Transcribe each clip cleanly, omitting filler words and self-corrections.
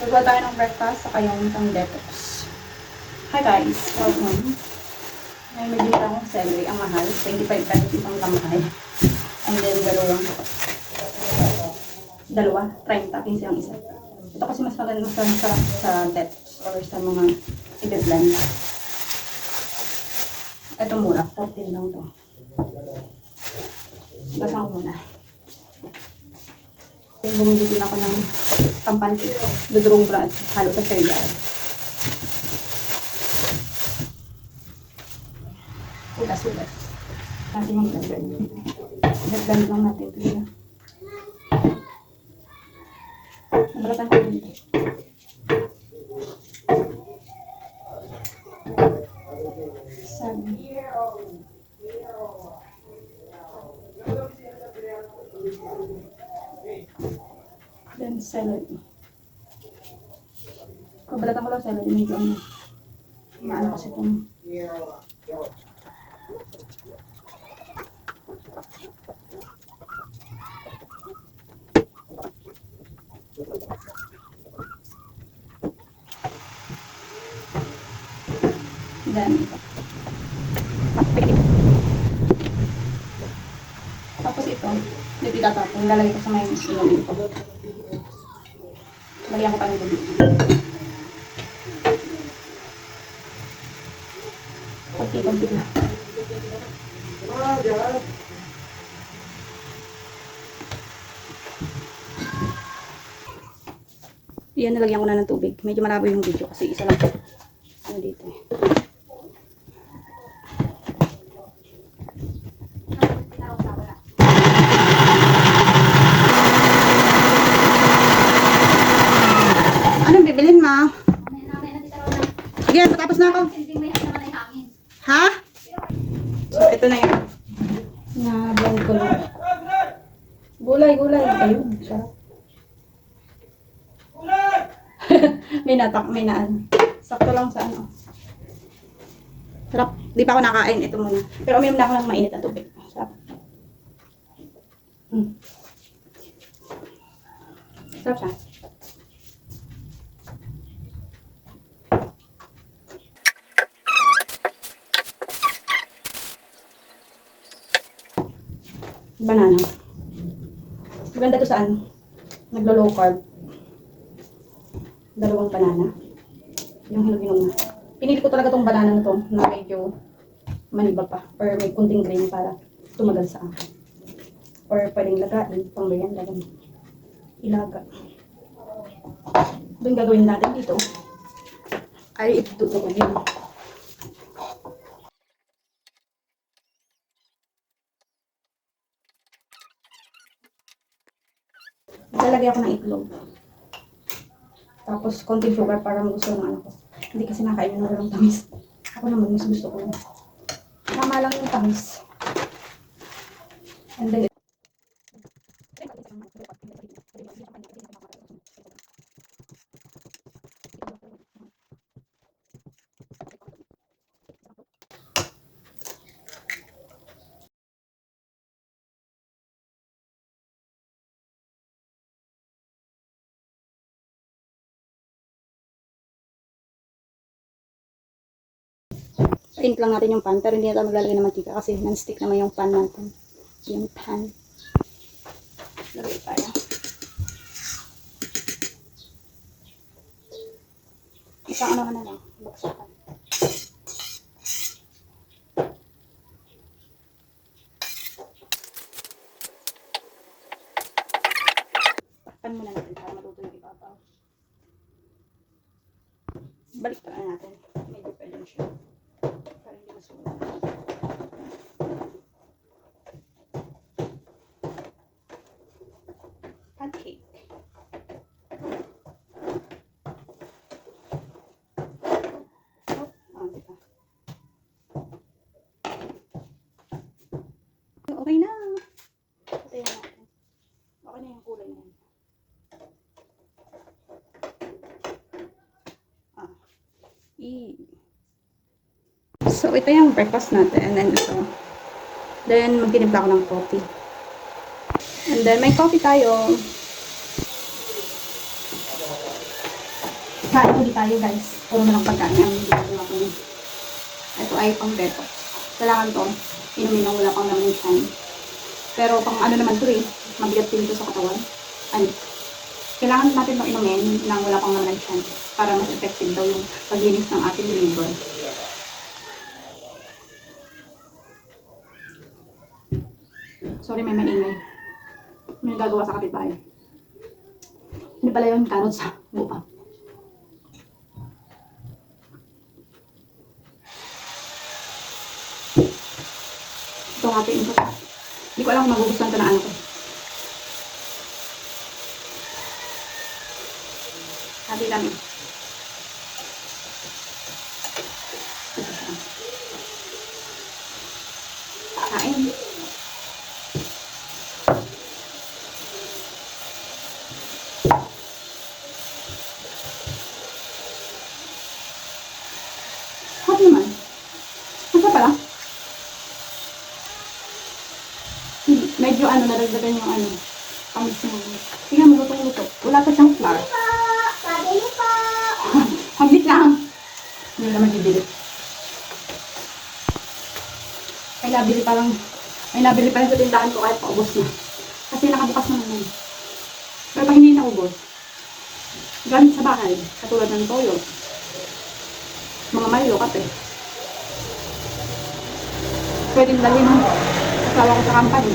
Magawa tayo ng breakfast saka yung pang detox. Hi guys! Welcome! May medyo akong celery. Ang mahal. 25 pesos isang kamay. And then dalawa. 30. 15 ang isa. Ito kasi mas maganda, mas sarap sa detox or sa mga i-blend. Ito mura. 14 lang to. Basang ko muna. Bumili din ako ng pampante. Dudurong brand. Halo sa cereal. Ulas. Natin yung blender. Blend lang natin ito. Nabalatan ko dito. Sabi. Then celery. Kabalatan ko lang celery. Medyo maano kasi itong then tapos ito dito itatapon, lalagay ko sa may inumin ko. Lagyan ko pa ng gabi. Konti lang. Yan, nalagyan ko na ng tubig. Medyo malabo yung video kasi isa lang ano dito eh. Anong bibilin mo? Sige, patapos na ako. Ha? So, ito na yun. Na-blend ko na. Gulay. Ayun, sarap. may naan. Sakto lang sa ano. Sarap. Di pa ako nakain. Ito muna. Pero uminom na ako ng mainit na tubig. Sarap. Sarap siya. Banana. Maganda to saan? Naglo-low carb. 2 banana. Yung hinog-hinog na. Pinili ko talaga tong banana na to na medyo maniba pa. Or may kunting grain para tumagal sa akin. Or pwedeng lagain. Pang merienda. Ilaga. Doon gagawin natin dito. Ay, itutukan yun. Lalagay ako ng itlog. Tapos, konting sugar para magusto ng ano ko. Hindi kasi nakain na walang tamis. Ako naman, mas gusto ko. Tama lang yung tamis. And then, paint lang natin yung pan, pero hindi natin maglalagay ng mantika kasi non-stick naman yung pan natin. Yung pan. Lagay tayo. Isang ano na lang. Baksakan. Takpan muna natin para matuto yung ibabaw. Balik pa na natin. Medyo pwede na siya. Para hindi masulat. Pancake. Diba? Okay na. Patayin natin. Okay na yung kulay na. So, ito yung breakfast natin. And then, ito. Then, magtinimpla ako ng coffee. And then, may coffee tayo. Kain ulit tayo guys. Puro na lang pagkain ang ginagawa ko. Ito ay pang detox. Kailangan to, inumin ng wala pang naman yung time. Pero pang ano naman to eh, mabigat din ito sa katawan. Ano, kailangan natin itong inumin ng wala pang naman yung para mas effective daw yung paglinis ng ating liver. Sorry, may maingay. May gagawa sa kapitbahay. Hindi pala yung carrots sa bupa. Ito ang ating input. Hindi ko alam kung magugustuhan ito na ano ko. Hati kami. Kain. Hot naman. Masa pala? Medyo ano, naragdagan yung ano. Kamis mo. Tingnan mo, lutong-luto. Wala pa siyang flour. Pabili po! Haglit lang. Hindi naman bibili. May nabili pa rin sa tindahan ko kahit paubos na. Kasi nakabukas naman yun. Pero pag hindi naubos, gamit sa bahay, katulad ng toyo, mga Milo, kape. Pwedeng dalhin ng asawa ko sa company.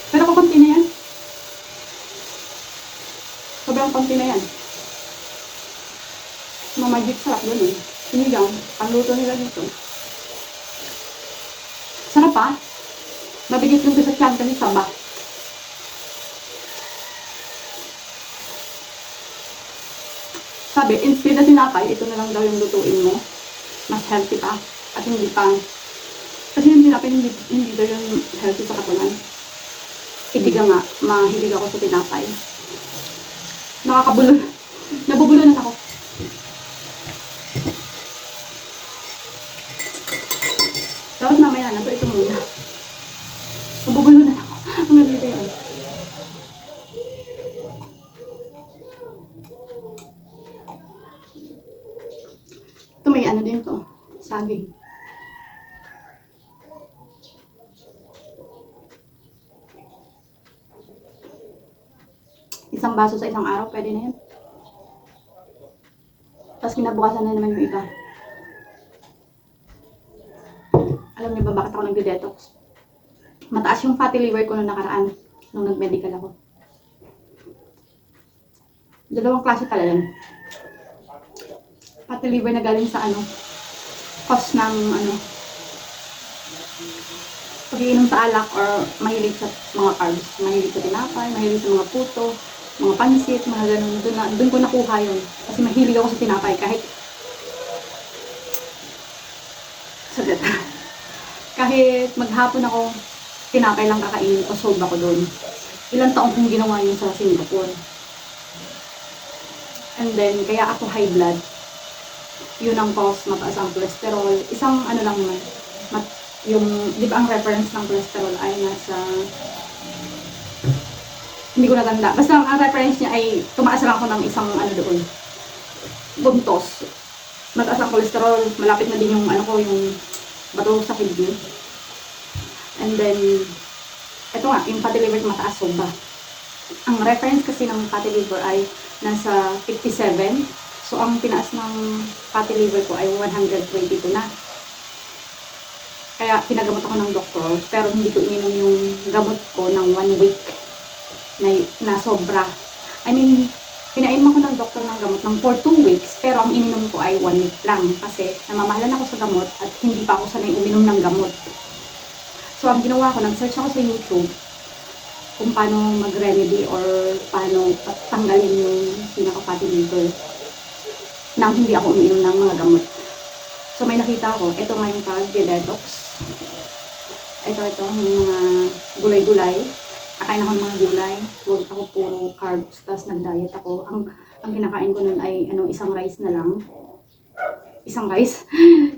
Pero kung konti na yan, sobrang konti na yan. Magic sarap doon eh. Sinigang, ang luto nila dito. Sarap pa. Mabigit yung sa tiyan kasi saba. Sabi, instead na tinapay, ito na lang daw yung lutuin mo. Mas healthy pa. At hindi pa. Kasi yung tinapay, hindi daw yung healthy sa katawan. Itiga nga, mahilig ako sa tinapay. Nakakabulol. Nabubulunan ako. Dapat mamaya na, pero ito muna. Nabubulunan ako. Ang nalito yun. Ito may ano din to. Saging. Isang baso sa isang araw, pwede na yan. Tapos kinabukasan na naman yung iba. Alam niyo ba bakit ako nagde-detox? Mataas yung fatty liver ko nung nakaraan, nung nag-medical ako. Dalawang klase pala yan. Fatty liver na galing sa ano, cause ng ano, pag-iinom sa alak or mahilig sa mga carbs, mahilig sa tinapay, mahilig sa mga puto, mga pansit, mga ganun. Doon ko nakuha yun. Kasi mahilig ako sa tinapay kahit saglit. Kahit maghapon ako, tinapay lang kakainin o sold ako doon. Ilang taong kong ginawa yun sa Singapore. And then, kaya ako high blood. Yun ang cause, mataas ang cholesterol. Isang ano lang naman, yung, di ba ang reference ng cholesterol ay nasa, hindi ko natanda. Basta ang reference niya ay, tumaas lang ako ng isang ano doon, buntos. Mataas ang cholesterol, malapit na din yung ano ko, yung bato sa kidney. And then, ito nga, yung fatty liver mataas sobra. Ang reference kasi ng fatty liver ay nasa 57. So, ang tinaas ng fatty liver ko ay 122 na. Kaya, pinagamot ako ng doktor, pero hindi ko ininom yung gamot ko ng 1 week na sobra. I mean, pinainom ako ng doktor ng gamot ng for 2 weeks, pero ang ininom ko ay 1 week lang. Kasi, namamahalan ako sa gamot at hindi pa ako sanay uminom ng gamot. So, ang ginawa ko, nag-search ako sa YouTube kung paano mag-remedy or paano tanggalin yung pinaka-fatty liver nang hindi ako uminom ng mga gamot. So, may nakita ako, ito nga yung pag-detox. Ito, yung mga gulay-gulay. Kakain ako ng mga gulay. Huwag ako puro carbs, tapos nag-diet ako. Ang kinakain ko nun ay isang rice na lang. Isang rice?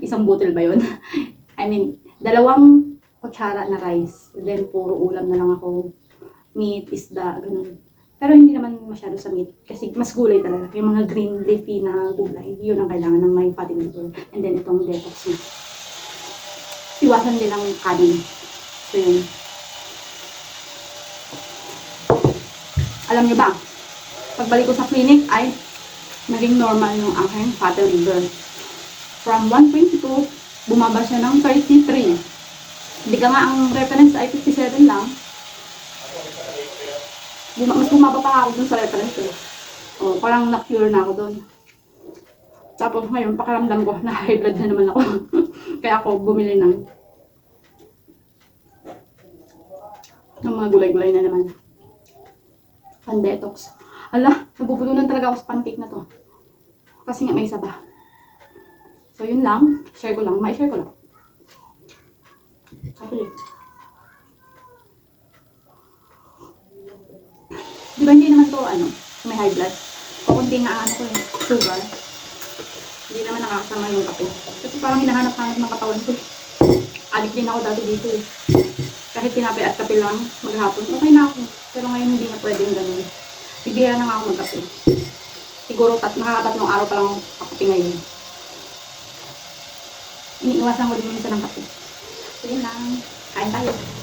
Isang butil ba yun? I mean, 2 kutsara na rice. Then, puro ulam na lang ako. Meat, isda, ganun. Pero hindi naman masyado sa meat. Kasi mas gulay talaga. Yung mga green leafy na gulay, yun ang kailangan ng may fatty liver. And then itong detox na. Iwasan din ang kanin. So yun. Alam niyo ba, pagbalik ko sa clinic ay naging normal yung aking fatty liver. From 122, bumaba siya ng 33. Hindi ka nga ang reference ay 57 lang. Mas bumaba pa ako dun sa reference ko. O, parang na-cure na ako dun. Tapos ngayon, pakiramdam ko na high blood na naman ako. Kaya ako bumili ng mga gulay-gulay na naman. Pan-detox. Ala, nabubulunan talaga ako sa pancake na to. Kasi nga may isa pa. So yun lang. Share ko lang. Ma-share ko lang. Okay. Di ba hindi naman to may high blood? O kundi nga ko yung sugar. Hindi naman nakakasama yung kape. Kasi parang hinahanap-hanap ng katawan ko. Addict din ako dati dito eh. Kahit tinapay at kape lang maghapon, okay na ako. Pero ngayon hindi na pwedeng ganun. Bibihira na nga ako magkape. Siguro nakakatatlong araw pa lang kape ngayon. Iniiwasan ko din minsan ng kape. So yun lang. Kain tayo.